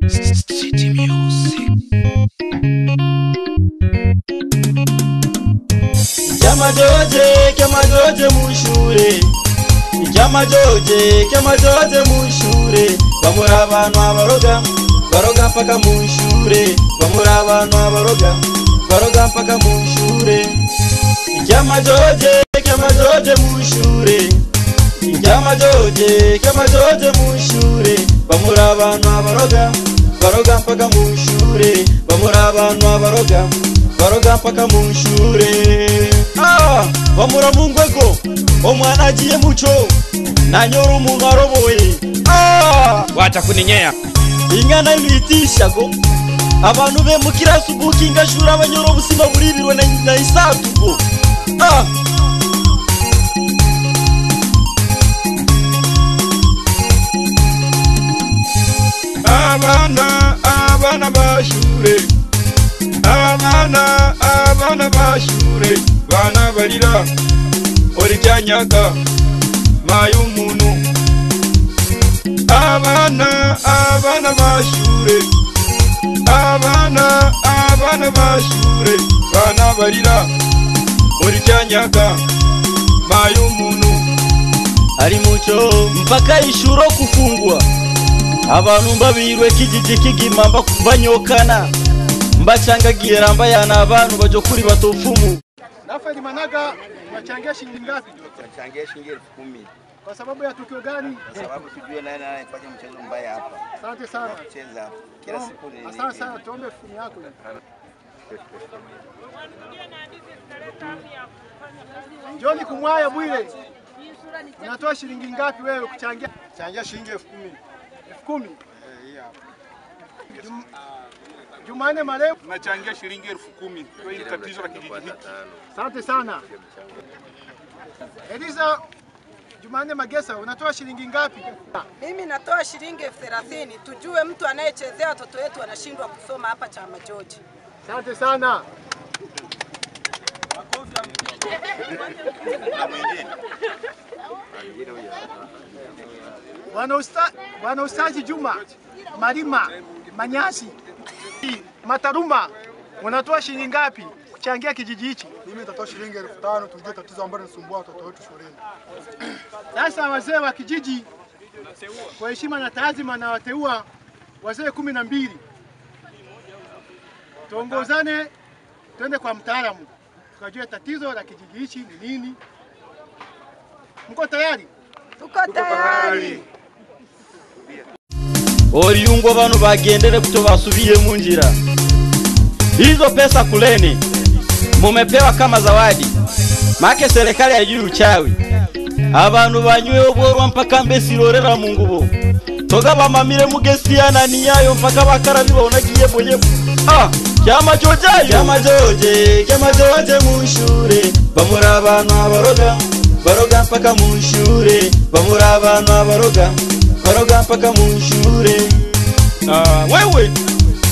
City Music. Kama George mushure. Kama George mushure. Bamura abantu abaroga, baroga mpaka mushure. Bamura abantu abaroga, baroga mpaka mushure. Kama George mushure. Kama George mushure. Bamura abantu abaroga, baroga mpaka mushure. Bamura abantu abaroga, baroga mpaka mushure. Bamura mungwego omwana agiye muco nanyora umuntu aroboye. Wacha kuninyea Ingana imitishago abantu be mukirasu bukinga shura abanyoro ubusima burirwe na isatugo. Abana bashure. Abana bashure. Bana barira ori byanyaga mayu umuntu. Abana bashure. Abana bashure. Bana barira ori byanyaga mayu umuntu. Ari muco mpaka ishuro kufungwa. Abantu mbabirwe kijiji kigimamba kubanyokana. Mbachangagiye ramba yana abantu bajo kuri batofumu. Rafael Managa unachangia shilingi ngapi? Tunachangia shilingi 10,000. Kwa sababu ya tukio gani? Kwa sababu tujue nani anayefanya mchezo mbaya hapa. Asante sana. Cheza kila siku ni. Asante sana, tuombe fumu yako. Joni Kumwaya Bwire. Unatoa shilingi ngapi wewe kuchangia? Changia shilingi 10,000. 10,000. Hii hapa. Jumanne Mareu Tunachangia shilingi 10,000 kwa hili tatizo la kijiji hiki. asante sana. Eliza Jumanne Magesa unatoa shilingi ngapi? Mimi natoa shilingi 30,000 tujue mtu anayechezea watoto wetu anashindwa kusoma hapa Chama George. Asante sana. Bwana Ustazi Juma Marima Manyasi Mataruma unatoa shilingi ngapi kuchangia kijiji hichi? Mimi nitatoa shilingi 5,000 tujue tatizo ambalo linasumbua watoto wetu shuleni. Sasa wazee wa kijiji kwa heshima na taazima na wateua wazee 12. Tuongozane twende kwa mtaalamu tukajue tatizo la kijiji hichi ni nini. Mko tayari? Tuko tayari. Oriungo abantu bagendere kuto basubiye mu njira. Hizo pesa kuleni mumepewa kama zawadi. Make serikali ya juu uchawi. Abantu banywe oborwa mpaka mbesi rorera mu ngubo. Toga bamamire mugesiana niyayo mpaka bakarabi baonagiye boye. Kama George mushure. Bamura abantu abaroga, baroga mpaka mushure. Bamura abantu abaroga, baroga mpaka mushure. Wewe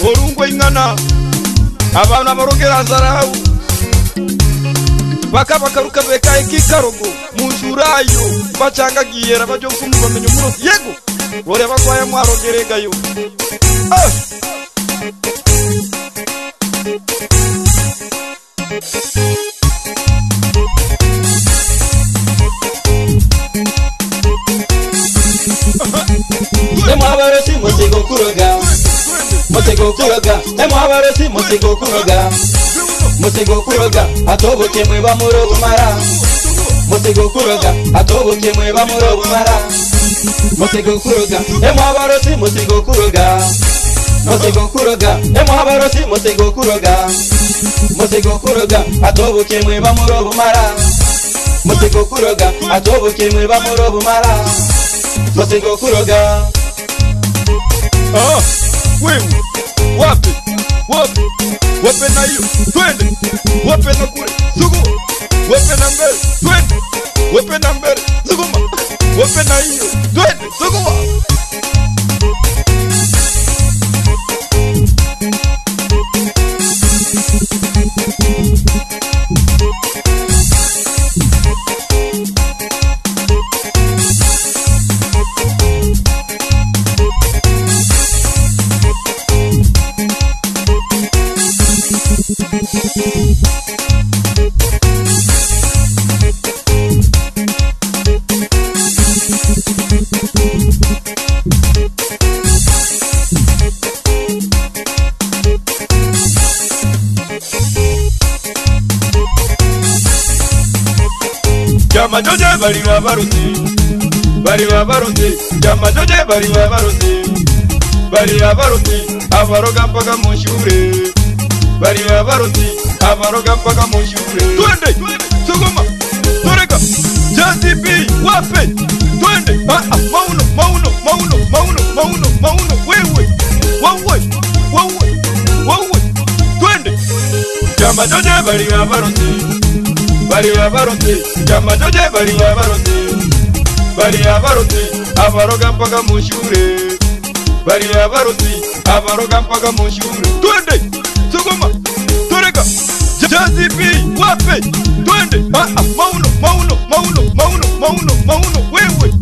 orungwe ingana abantu abarogera zarahu bakaruka beka ikikarogo munjurayo bachangagiye rabajo kumu bamenye muro yego bore bakwaya mwarogeregayo. Emwabarosi mutego kuroga. Emwabarosi mutego kuroga. Atoboke mwe bamuro bumara. Mutego kuroga. Atoboke mwe bamuro bumara. Mutego kuroga. Emwabarosi mutego kuroga. Emwabarosi mutego kuroga. Atoboke mwe bamuro bumara. Mutego kuroga. Atoboke mwe bamuro bumara. Mutego kuroga. Wewe wapi na hiyo twende, wapi na kule sugu, wapi na mbele twende, wapi na mbele suguma, wapi na hiyo twende suguma. Chama choche bali babaruti chama choche bali babaruti avaroga mpaka mushure bali babaruti avaroga mpaka mushure twende suguma toreka JCP wape twende mauno wewe twende chama choche bali babaruti chama choche bali babaruti avaroga mpaka mushure bali babaruti avaroga mpaka mushure twende suguma toreka JCP wape twende mauno wewe